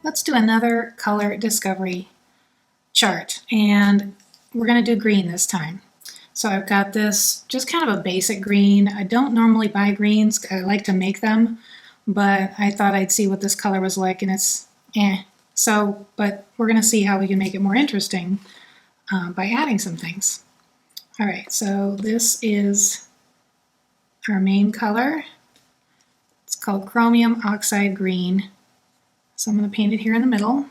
let's do another color discovery chart, and we're going to do green this time. So I've got this just kind of a basic green. I don't normally buy greens. I like to make them, but I thought I'd see what this color was like, and it's So, but we're going to see how we can make it more interesting by adding some things. All right, so this is our main color. It's called chromium oxide green. So I'm going to paint it here in the middle.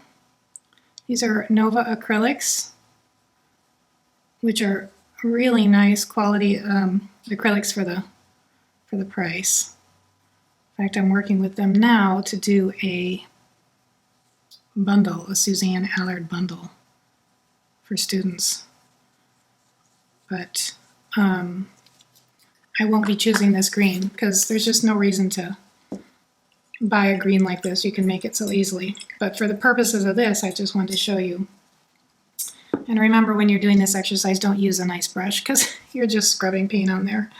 These are Nova acrylics, which are really nice quality acrylics for the price. In fact, I'm working with them now to do a bundle, a Suzanne Allard bundle for students. But I won't be choosing this green because there's just no reason to buy a green like this. You can make it so easily. But for the purposes of this, I just wanted to show you. And remember, when you're doing this exercise, don't use a nice brush because you're just scrubbing paint on there.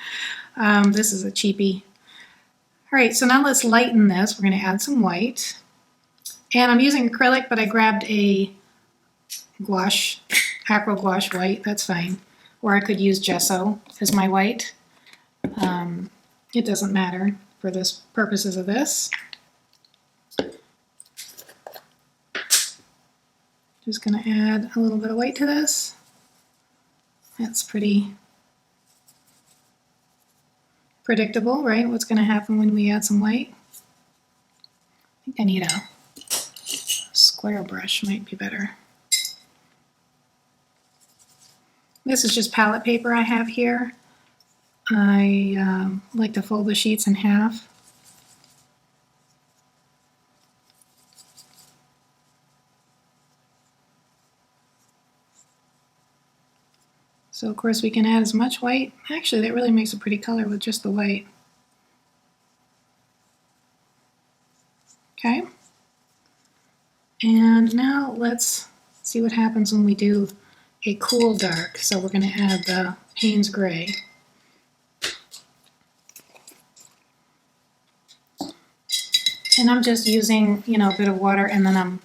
This is a cheapie. All right, so now let's lighten this. We're going to add some white. And I'm using acrylic, but I grabbed a gouache, acrylic gouache white. That's fine. Or I could use gesso as my white. It doesn't matter for this purposes of this. Just going to add a little bit of white to this. That's pretty predictable, right? What's going to happen when we add some white? I think I need a square brush, might be better. This is just palette paper I have here. I like to fold the sheets in half. So of course we can add as much white. Actually, that really makes a pretty color with just the white. Okay. And now let's see what happens when we do a cool dark. So we're going to add the Payne's Gray. And I'm just using, a bit of water, and then I'm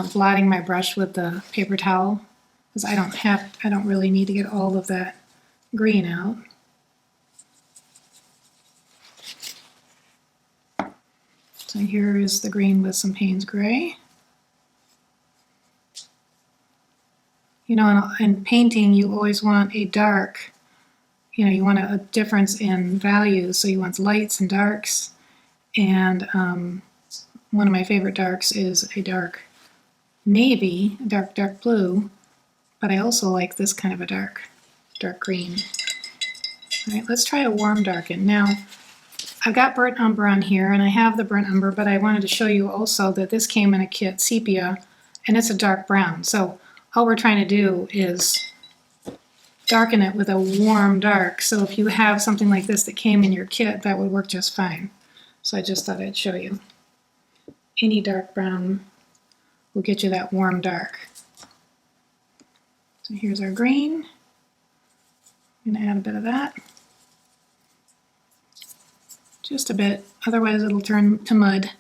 blotting my brush with the paper towel because I don't really need to get all of that green out. So here is the green with some Payne's Gray. In painting, you always want a dark, you want a difference in values, so you want lights and darks. And one of my favorite darks is a dark navy, a dark blue, but I also like this kind of a dark green. All right, let's try a warm darken. Now, I've got burnt umber on here, and I have the burnt umber, but I wanted to show you also that this came in a kit, sepia, and it's a dark brown. So all we're trying to do is darken it with a warm dark. So if you have something like this that came in your kit, that would work just fine. So I just thought I'd show you. Any dark brown will get you that warm dark. So here's our green. I'm going to add a bit of that. Just a bit, otherwise it'll turn to mud.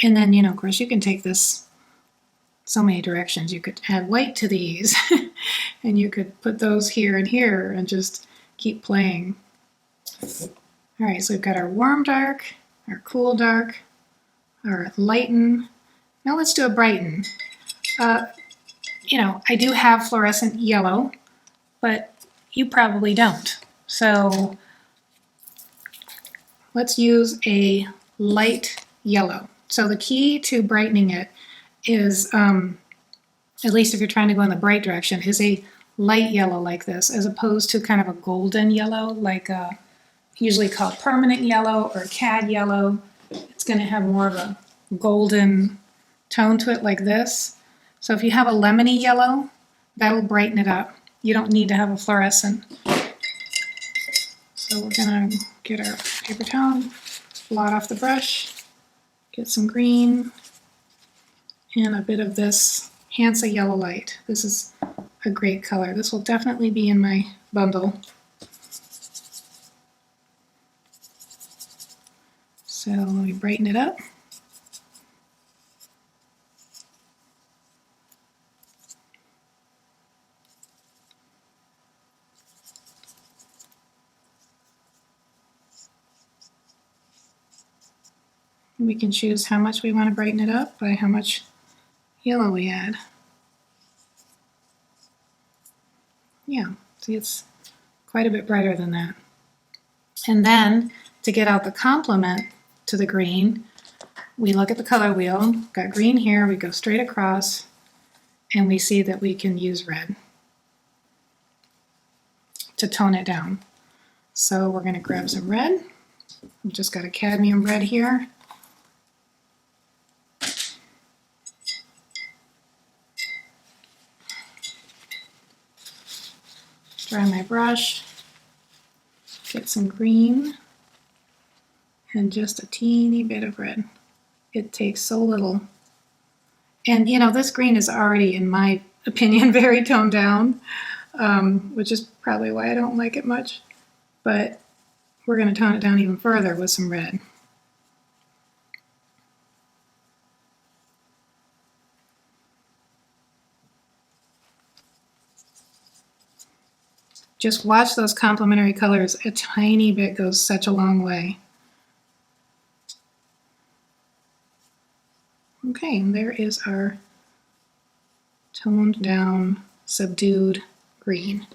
And then, of course, you can take this so many directions. You could add white to these, and you could put those here and here and just keep playing. All right, so we've got our warm dark, our cool dark, our lighten. Now let's do a brighten. I do have fluorescent yellow, but you probably don't. So let's use a light yellow. So the key to brightening it is, at least if you're trying to go in the bright direction, is a light yellow like this, as opposed to kind of a golden yellow, like usually called permanent yellow or cad yellow. It's going to have more of a golden tone to it like this. So if you have a lemony yellow, that'll brighten it up. You don't need to have a fluorescent. So we're going to get our paper towel, blot off the brush, get some green, and a bit of this Hansa Yellow Light. This is a great color. This will definitely be in my bundle. So let me brighten it up. We can choose how much we want to brighten it up by how much yellow we add. Yeah, see, it's quite a bit brighter than that. And then to get out the complement to the green, we look at the color wheel, got green here, we go straight across, and we see that we can use red to tone it down. So we're going to grab some red. I've just got a cadmium red here. Dry my brush, get some green, and just a teeny bit of red. It takes so little. And you know, this green is already, in my opinion, very toned down, which is probably why I don't like it much. But we're going to tone it down even further with some red. Just watch those complementary colors. A tiny bit goes such a long way. Okay, and there is our toned down, subdued green.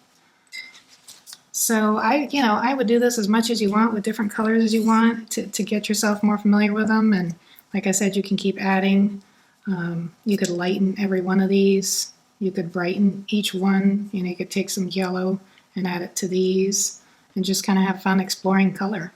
So I would do this as much as you want with different colors as you want to get yourself more familiar with them. And like I said, you can keep adding. You could lighten every one of these. You could brighten each one. You could take some yellow and add it to these and just kind of have fun exploring color.